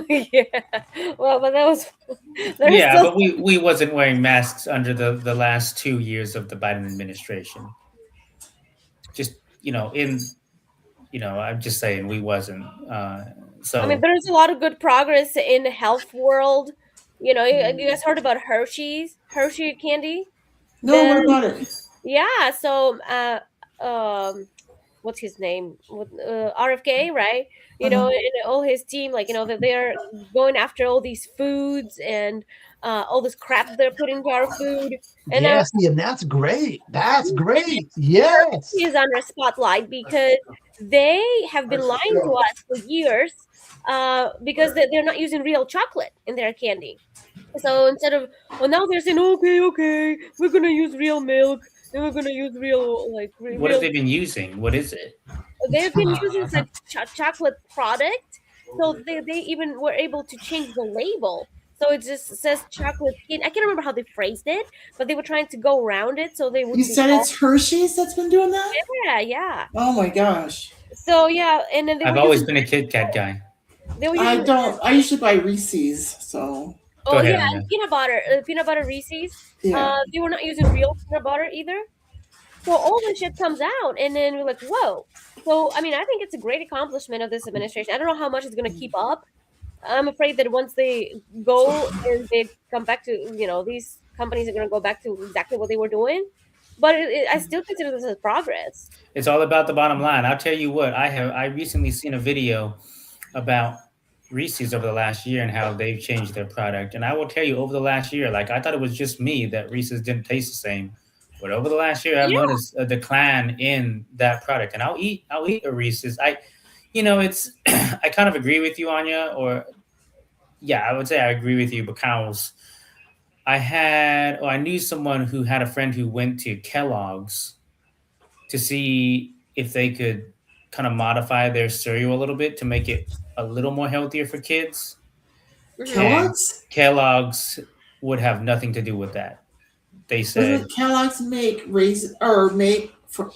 D: Yeah. Well, but that was there's
C: Yeah,
D: still
C: but we wasn't wearing masks under the last 2 years of the Biden administration. Just I'm just saying we wasn't.
D: I mean
C: So
D: there's a lot of good progress in the health world. You guys heard about Hershey candy?
B: No,
D: The
B: what about it?
D: Yeah, so what's his name? RFK, right?
B: Uh-huh.
D: And all his team, like that they're going after all these foods and all this crap that they're putting into our food, and now
E: Yes, and that's great. That's great. Yes.
D: he is under spotlight because they have been lying to us for years, because they're not using real chocolate in their candy. So instead of, well, now they're saying, okay, we're gonna use real milk and we're gonna use real
C: what have
D: real.
C: they been using? What is it?
D: They've been using such chocolate product, so they even were able to change the label. So it just says chocolate candy. I can't remember how they phrased it, but they were trying to go around it so they
B: You
D: wouldn't be
B: said
D: called.
B: it's Hershey's that's been doing that?
D: Yeah.
B: Oh my gosh.
D: So yeah, and then they
C: I've
D: were
C: always
D: using
C: been a Kit Kat guy.
D: they were
B: I
D: using
B: don't. I usually buy Reese's, so
C: Go
D: oh
C: ahead,
D: yeah,
C: Anya.
D: peanut butter Reese's.
B: yeah.
D: They were not using real peanut butter either. So all this shit comes out, and then we're like, whoa. So I mean, I think it's a great accomplishment of this administration. I don't know how much it's going to keep up. I'm afraid that once they go and they come back to, these companies are going to go back to exactly what they were doing. But I still consider this as progress.
C: It's all about the bottom line. I'll tell you what. I recently seen a video about Reese's over the last year and how they've changed their product. And I will tell you, over the last year, like I thought it was just me that Reese's didn't taste the same, but over the last year, I've
D: Yeah.
C: noticed a decline in that product. And I'll eat a Reese's. It's I kind of agree with you, Anya. Or yeah, I would say I agree with you because I knew someone who had a friend who went to Kellogg's to see if they could kind of modify their cereal a little bit to make it a little more healthier for kids.
D: Hmm.
C: And
B: Kellogg's?
C: Kellogg's would have nothing to do with that. They said
B: Doesn't Kellogg's make raisin or make for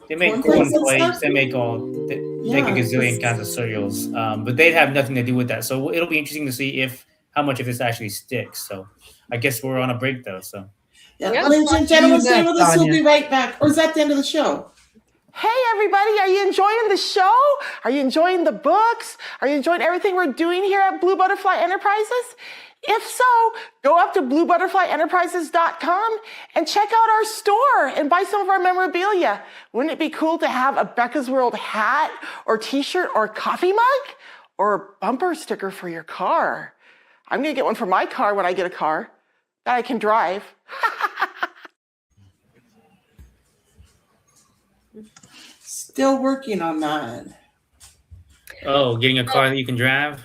C: they make
B: cornflakes
C: corn
B: and
C: flakes,
B: stuff?
C: they make a
B: Yeah.
C: gazillion kinds of cereals, but they'd have nothing to do with that. So it'll be interesting to see if how much of this actually sticks. So I guess we're on a break though. So
B: Yeah.
D: Yep.
B: Ladies and
E: See you
B: gentlemen, stay
E: next,
B: with us. We'll
E: Anya.
B: be right back. Or is that the end of the show?
F: Hey, everybody, are you enjoying the show? Are you enjoying the books? Are you enjoying everything we're doing here at Blue Butterfly Enterprises? If so, go up to bluebutterflyenterprises.com and check out our store and buy some of our memorabilia. Wouldn't it be cool to have a Becca's World hat or t-shirt or coffee mug or bumper sticker for your car? I'm going to get one for my car when I get a car that I can drive.
B: Still working on that.
C: getting a car that you can drive.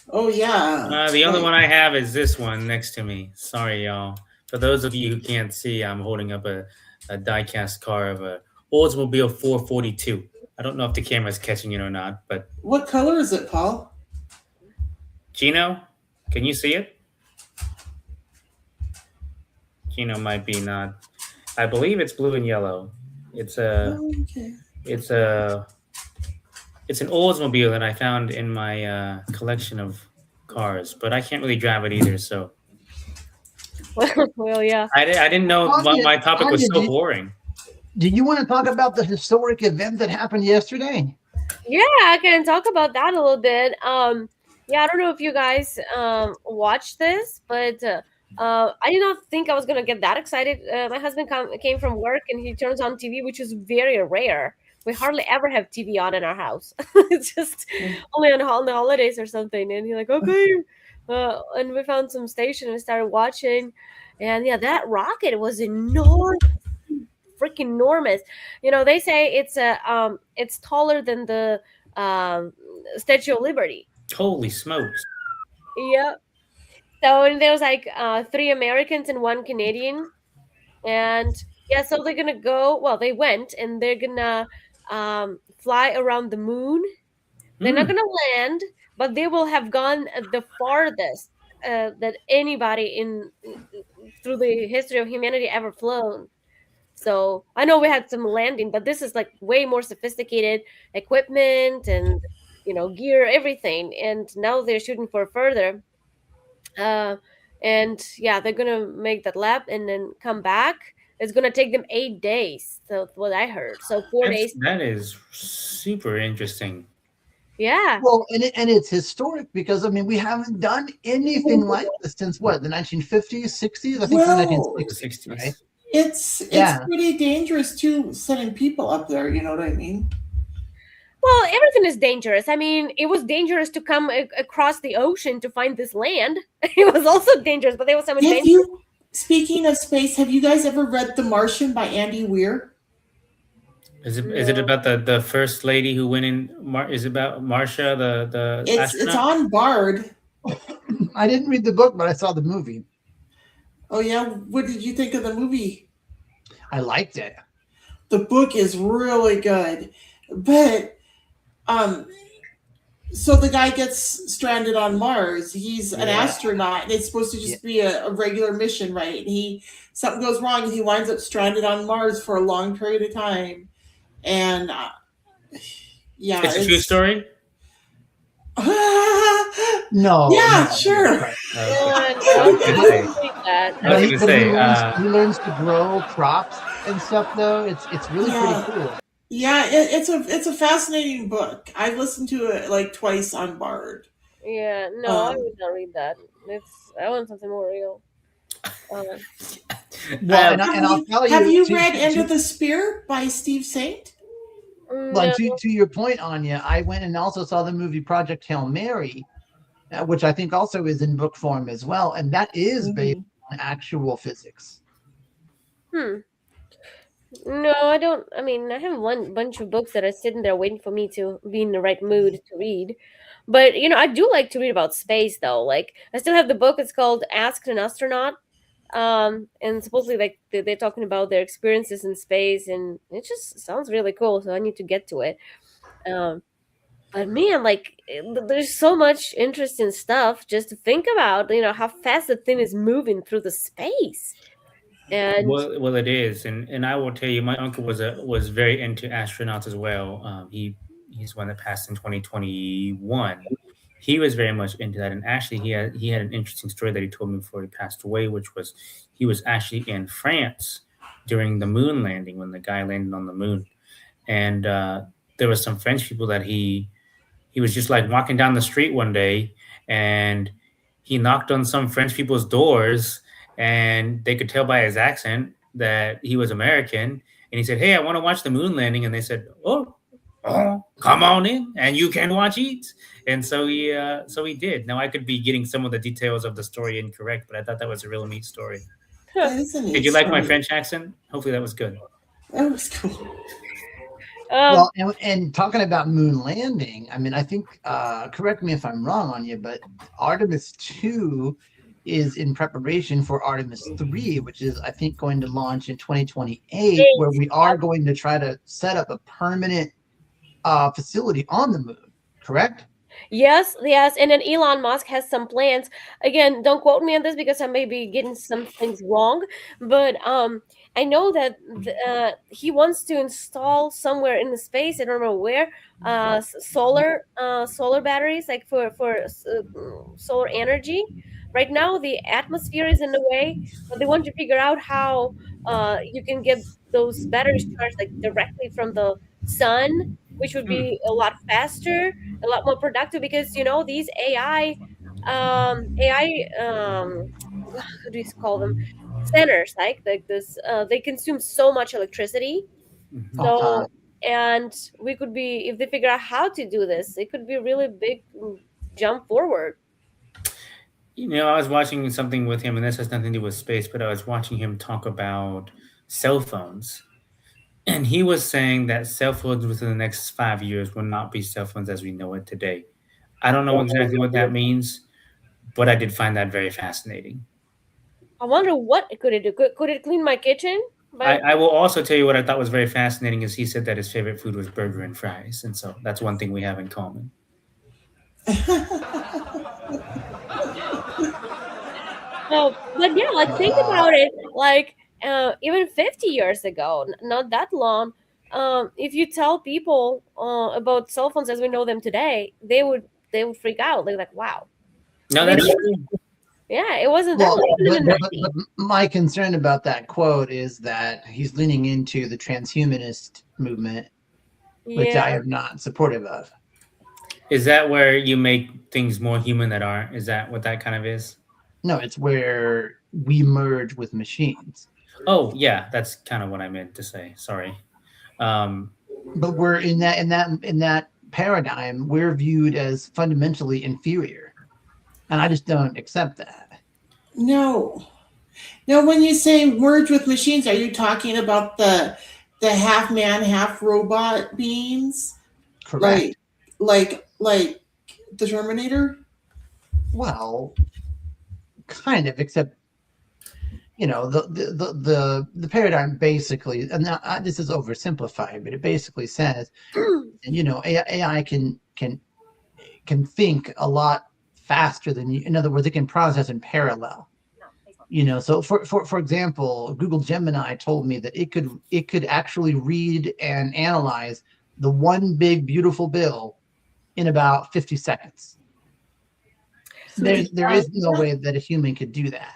B: Oh yeah.
C: The only one I have is this one next to me. Sorry, y'all. For those of you who can't see, I'm holding up a die-cast car of a Oldsmobile 442. I don't know if the camera's catching it or not, but
B: What color is it, Paul?
C: Gino, can you see it? Gino might be not. I believe it's blue and yellow. It's a
B: Oh, okay.
C: it's a it's an Oldsmobile that I found in my collection of cars, but I can't really drive it either. So
D: Well, yeah.
C: I didn't know
E: Anya,
C: my topic was
E: Anya,
C: so
E: did-
C: boring.
E: Do you want to talk about the historic event that happened yesterday?
D: Yeah, I can talk about that a little bit. Yeah, I don't know if you guys watched this, but I did not think I was gonna get that excited. My husband came from work and he turns on TV, which is very rare. We hardly ever have TV on in our house. It's just only on the holidays or something. And he's like, okay. And we found some station and started watching. And yeah, that rocket was enormous, freaking enormous. They say it's taller than the Statue of Liberty.
C: Holy smokes!
D: Yeah. So and there was like 3 Americans and 1 Canadian, and yeah, so they're gonna go. Well, they went and they're gonna fly around the moon. They're not
C: Hmm.
D: gonna land, but they will have gone the farthest that anybody in through the history of humanity ever flown. So I know we had some landing, but this is like way more sophisticated equipment, and gear, everything, and now they're shooting for further. Uh, and yeah, they're gonna make that lap and then come back. It's gonna take them 8 days. So what I heard. So 4 days.
C: That is super interesting.
D: Yeah.
E: Well, and it's historic because I mean we haven't done anything like this since what, the 1950s, 60s? I think the
B: Well,
C: The
E: 1960s, right?
C: 60s.
B: it's
E: Yeah.
B: pretty dangerous too, sending people up there. You know what I mean?
D: Well, everything is dangerous. I mean, it was dangerous to come across the ocean to find this land. It was also dangerous, but there was so much
B: Have
D: danger.
B: you? Speaking of space, have you guys ever read The Martian by Andy Weir?
C: Is it
D: No.
C: about the first lady who went in? Is it about Marsha, the
B: It's
C: astronaut?
B: on Bard.
E: I didn't read the book, but I saw the movie.
B: Oh yeah, what did you think of the movie?
E: I liked it.
B: The book is really good, but so the guy gets stranded on Mars. He's an
E: Yeah.
B: astronaut, and it's supposed to just be a regular mission, right? And something goes wrong, and he winds up stranded on Mars for a long period of time. And yeah,
C: It's a true story.
E: No.
B: Yeah,
E: no,
B: sure.
E: right.
C: I
D: No,
C: was gonna say.
D: that.
C: I was
E: But,
C: gonna
E: but
C: say.
E: he learns to grow crops and stuff, though. It's really
B: Yeah.
E: pretty cool.
B: Yeah, it's a fascinating book. I've listened to it like twice on Bard.
D: Yeah, no, I
B: Um,
D: would not read that. I want something more real.
E: Well,
C: Uh,
E: and I'll tell you.
B: have you
E: to-
B: read
E: to-
B: End of the Spear by Steve Saint?
E: Well,
D: No.
E: to your point, Anya, I went and also saw the movie Project Hail Mary, which I think also is in book form as well, and that is based on actual physics.
D: No, I don't. I mean, I have one bunch of books that are sitting there waiting for me to be in the right mood to read. But, I do like to read about space, though. Like, I still have the book. It's called Ask an Astronaut. And supposedly, like, they're talking about their experiences in space, and it just sounds really cool. So I need to get to it. But man, like, there's so much interesting stuff just to think about. How fast the thing is moving through the space. And
C: well, it is, and I will tell you, my uncle was very into astronauts as well. He's one that passed in 2021. He was very much into that, and actually, he had an interesting story that he told me before he passed away, which was he was actually in France during the moon landing when the guy landed on the moon, and there was some French people that he was just like walking down the street one day, and he knocked on some French people's doors, and they could tell by his accent that he was American. And he said, "Hey, I want to watch the moon landing." And they said, "Oh, come on in, and you can watch it." And so he did. Now I could be getting some of the details of the story incorrect, but I thought that was a real neat story.
B: That is a neat
C: Did you like my
B: story.
C: French accent? Hopefully that was good.
B: That was cool.
E: Well, and talking about moon landing, I mean, I think, correct me if I'm wrong on you, but Artemis 2 is in preparation for Artemis 3, which is, I think, going to launch in 2028, where we are going to try to set up a permanent facility on the moon, correct?
D: Yes, and then Elon Musk has some plans. Again, don't quote me on this because I may be getting some things wrong, but I know that he wants to install somewhere in the space. I don't remember where. Solar batteries, like for solar energy. Right now, the atmosphere is in the way, but they want to figure out how you can get those batteries charged like directly from the sun, which would be a lot faster, a lot more productive, because these what do you call them, centers, like this, they consume so much electricity.
C: Mhm.
D: So and we could be, if they figure out how to do this, it could be a really big jump forward.
C: I was watching something with him, and this has nothing to do with space, but I was watching him talk about cell phones. And he was saying that cell phones within the next 5 years will not be cell phones as we know it today. I don't know exactly what that means, but I did find that very fascinating.
D: I wonder what could it do. Could it clean my kitchen?
C: I will also tell you what I thought was very fascinating is he said that his favorite food was burger and fries. And so that's one thing we have in common.
D: No, but yeah, like think about it. Like even 50 years ago, not that long, if you tell people about cell phones as we know them today, they would freak out. They're like, wow.
C: No,
D: Maybe-
C: that's true.
D: Yeah, it wasn't
E: Well,
D: that wasn't in the
E: but
D: 90s.
E: my concern about that quote is that he's leaning into the transhumanist movement, which
D: Yeah.
E: I am not supportive of.
C: Is that where you make things more human that aren't? Is that what that kind of is?
E: No, it's where we merge with machines.
C: Oh, yeah, that's kind of what I meant to say. Sorry.
E: But we're in that paradigm, we're viewed as fundamentally inferior, and I just don't accept that.
B: No. No, when you say merge with machines, are you talking about the half man, half robot beings?
E: Correct.
B: Like the Terminator?
E: Well, kind of, except the paradigm basically, and now, this is oversimplified, but it basically says, and AI can think a lot faster than you. In other words, it can process in parallel. So for example, Google Gemini told me that it could actually read and analyze the one big beautiful bill in about 50 seconds. There is no way that a human could do that.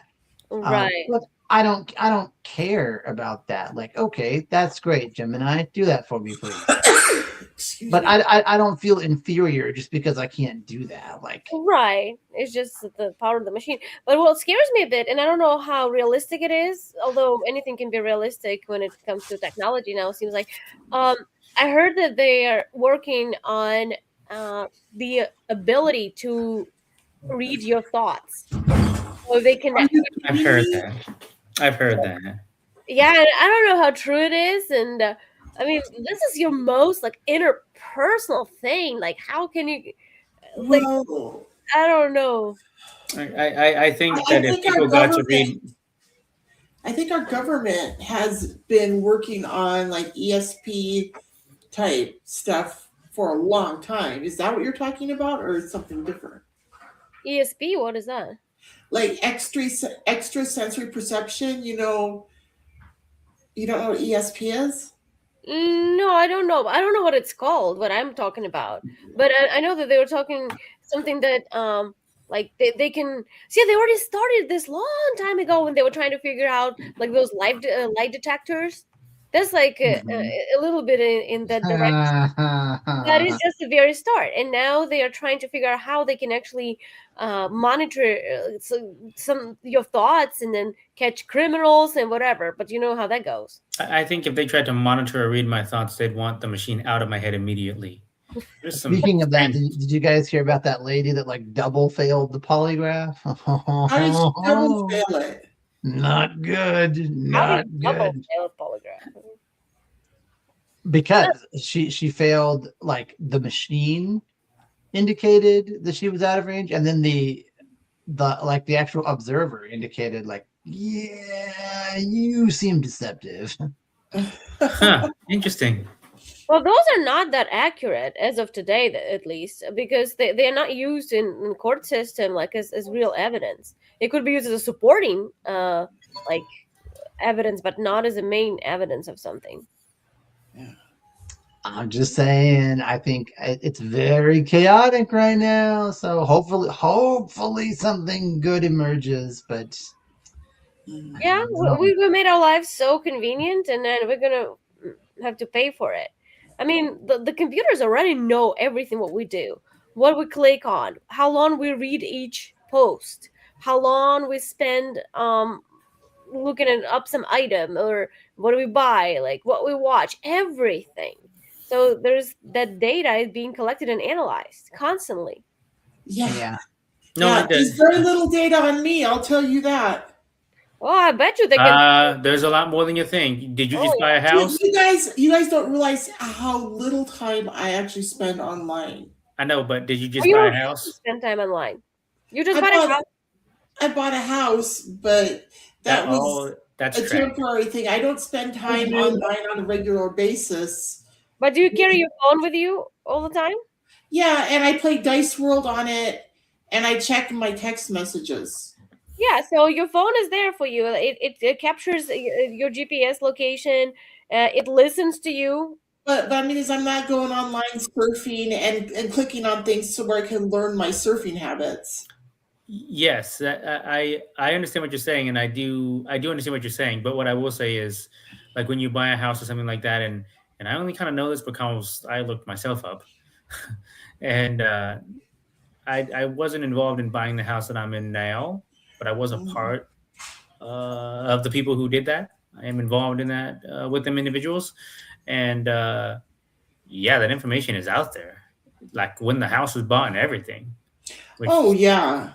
D: Right.
E: But I don't care about that. Like, okay, that's great, Gemini, do that for me, please. But I don't feel inferior just because I can't do that. Like,
D: Right. It's just the power of the machine. But what scares me a bit, and I don't know how realistic it is, although anything can be realistic when it comes to technology now, it seems like. I heard that they are working on the ability to read your thoughts. So they can.
C: I've heard that. I've heard that.
D: Yeah, and I don't know how true it is. And I mean, this is your most like interpersonal thing. Like, how can you. Like,
B: Well,
D: I don't know.
C: I think
B: I
C: that if
B: think our
C: people got to
B: government-
C: read,
B: I think our government has been working on like ESP type stuff for a long time. Is that what you're talking about, or something different?
D: ESP, what is that?
B: Like extra sensory perception. You don't know what ESP is?
D: No, I don't know. I don't know what it's called, what I'm talking about. But I know that they were talking something that like they can see, they already started this long time ago when they were trying to figure out like those light detectors. That's like a little bit in that direction. That is just the very start, and now they are trying to figure out how they can actually monitor some your thoughts and then catch criminals and whatever. But you know how that goes.
C: I think if they tried to monitor or read my thoughts, they'd want the machine out of my head immediately. There's some
E: speaking of that,
C: strange-
E: did you guys hear about that lady that like double failed the polygraph?
B: How did you double fail it?
E: Not good.
D: How
E: Not
D: do you double
E: good.
D: fail a polygraph?
E: Because she failed, like the machine indicated that she was out of range, and then the actual observer indicated like, yeah, you seem deceptive.
C: Huh, interesting.
D: Well, those are not that accurate as of today, at least, because they are not used in court system like as real evidence. It could be used as a supporting like evidence, but not as a main evidence of something.
E: I'm just saying, I think it's very chaotic right now. So hopefully something good emerges. But
D: Yeah, we made our lives so convenient, and then we're gonna have to pay for it. I mean, the computers already know everything what we do, what we click on, how long we read each post, how long we spend looking at up some item, or what do we buy, like what we watch, everything. So there's that data is being collected and analyzed constantly.
B: Yeah.
C: No,
B: Yeah,
C: it
B: there's
C: does.
B: very little data on me, I'll tell you that.
D: Oh, I bet you they can.
C: There's a lot more than you think. Did you just
D: Oh,
C: buy a house?
B: You guys don't realize how little time I actually spend online.
C: I know, but did you just
D: Oh, you
C: buy a
D: don't
C: house?
D: spend time online. You just
B: I
D: bought a
B: bought-
D: house.
B: I bought a house, but that was
C: that's
B: a
C: trash.
B: temporary thing. I don't spend time online on a regular basis.
D: But do you carry your phone with you all the time?
B: Yeah, and I play Dice World on it, and I check my text messages.
D: Yeah, so your phone is there for you. It captures your GPS location. It listens to you
B: But I mean, is I'm not going online surfing and clicking on things so where I can learn my surfing habits.
C: Yes, I understand what you're saying, and I do understand what you're saying. But what I will say is, like when you buy a house or something like that, and I only kind of know this because I looked myself up, and I wasn't involved in buying the house that I'm in now, but I was a part of the people who did that. I am involved in that with them individuals, and yeah, that information is out there, like when the house was bought and everything. Which,
B: Oh yeah.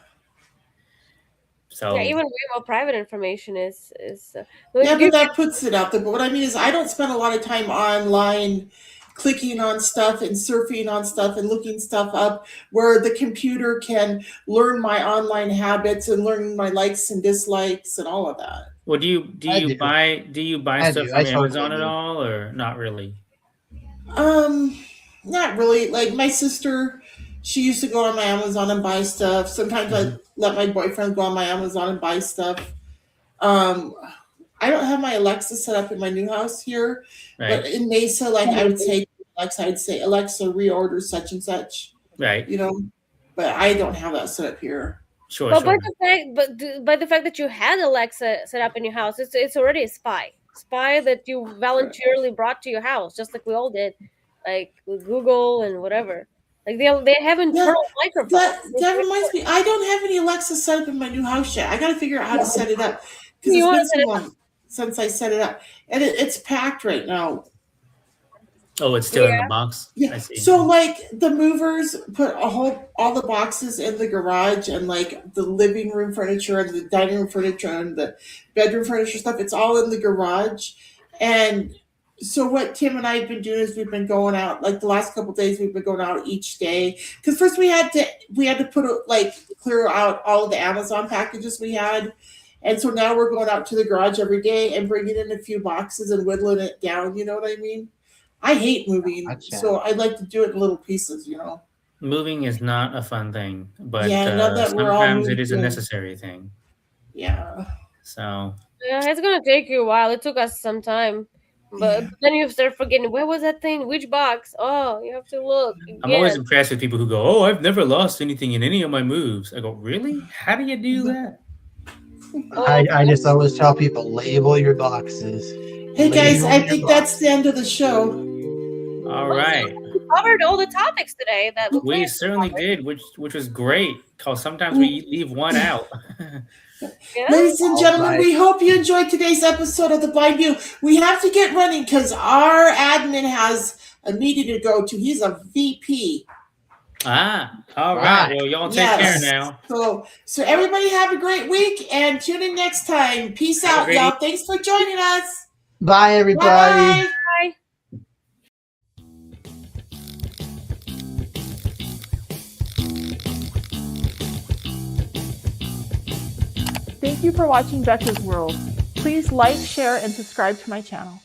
C: so
D: Yeah, even way more private information is.
B: Yeah, but that puts it out there. But what I mean is, I don't spend a lot of time online clicking on stuff and surfing on stuff and looking stuff up where the computer can learn my online habits and learn my likes and dislikes and all of that.
C: well, do you buy
E: I
C: stuff
E: do.
C: from
E: I totally
C: Amazon at
E: do.
C: all, or not really?
B: Not really. Like my sister, she used to go on my Amazon and buy stuff. Sometimes I let my boyfriend go on my Amazon and buy stuff. Um, I don't have my Alexa set up in my new house here,
C: Right,
B: but in Mesa, like I would say Alexa, I'd say Alexa reorder such and such,
C: right,
B: you know. But I don't have that set up here.
C: sure,
D: But
C: sure.
D: by the fact that you had Alexa set up in your house, it's already a spy that you voluntarily brought to your house, just like we all did, like with Google and whatever. Like they have internal microphones.
B: That reminds me, I don't have any Alexa set up in my new house yet. I got to figure out how to set it up because
D: You
B: it's
D: wanna
B: been
D: set
B: so
D: it
B: long since I set it up, and it's packed right now.
C: Oh, it's still in the box.
B: Yeah.
C: I see.
B: So like the movers put all the boxes in the garage and like the living room furniture and the dining room furniture and the bedroom furniture stuff, it's all in the garage. And so what Tim and I have been doing is we've been going out like the last couple of days we've been going out each day. Because first we had to put like clear out all of the Amazon packages we had. And so now we're going out to the garage every day and bringing in a few boxes and whittling it down, you know what I mean? I hate moving,
E: Gotcha.
B: so I'd like to do it in little pieces, you know.
C: Moving is not a fun thing, but
B: Yeah, now that we're all
C: sometimes it
B: moved
C: is a
B: in.
C: necessary thing.
B: Yeah.
C: So
D: Yeah, it's gonna take you a while. It took us some time, but then you start forgetting where was that thing, which box. Oh, you have to look again.
C: I'm always impressed with people who go, "Oh, I've never lost anything in any of my moves." I go, "Really? How do you do that?"
E: I just always tell people label your boxes.
B: Hey guys,
E: Label
B: I
E: your
B: think that's the end of the show.
C: All right.
D: We covered all the topics today that
C: We certainly did, which was great. Because sometimes we leave one out.
D: Yeah.
B: Ladies and gentlemen,
E: right.
B: we hope you enjoyed today's episode of The Blind View. We have to get running because our admin has a meeting to go to. He's a VP.
C: All right.
E: Right.
C: Well, y'all take care now.
B: So everybody have a great week and tune in next time. Peace
C: Have a
B: out,
C: great
B: y'all. Thanks for joining us.
E: Bye, everybody.
B: Bye.
D: Bye.
F: Thank you for watching Becca's World. Please like, share, and subscribe to my channel.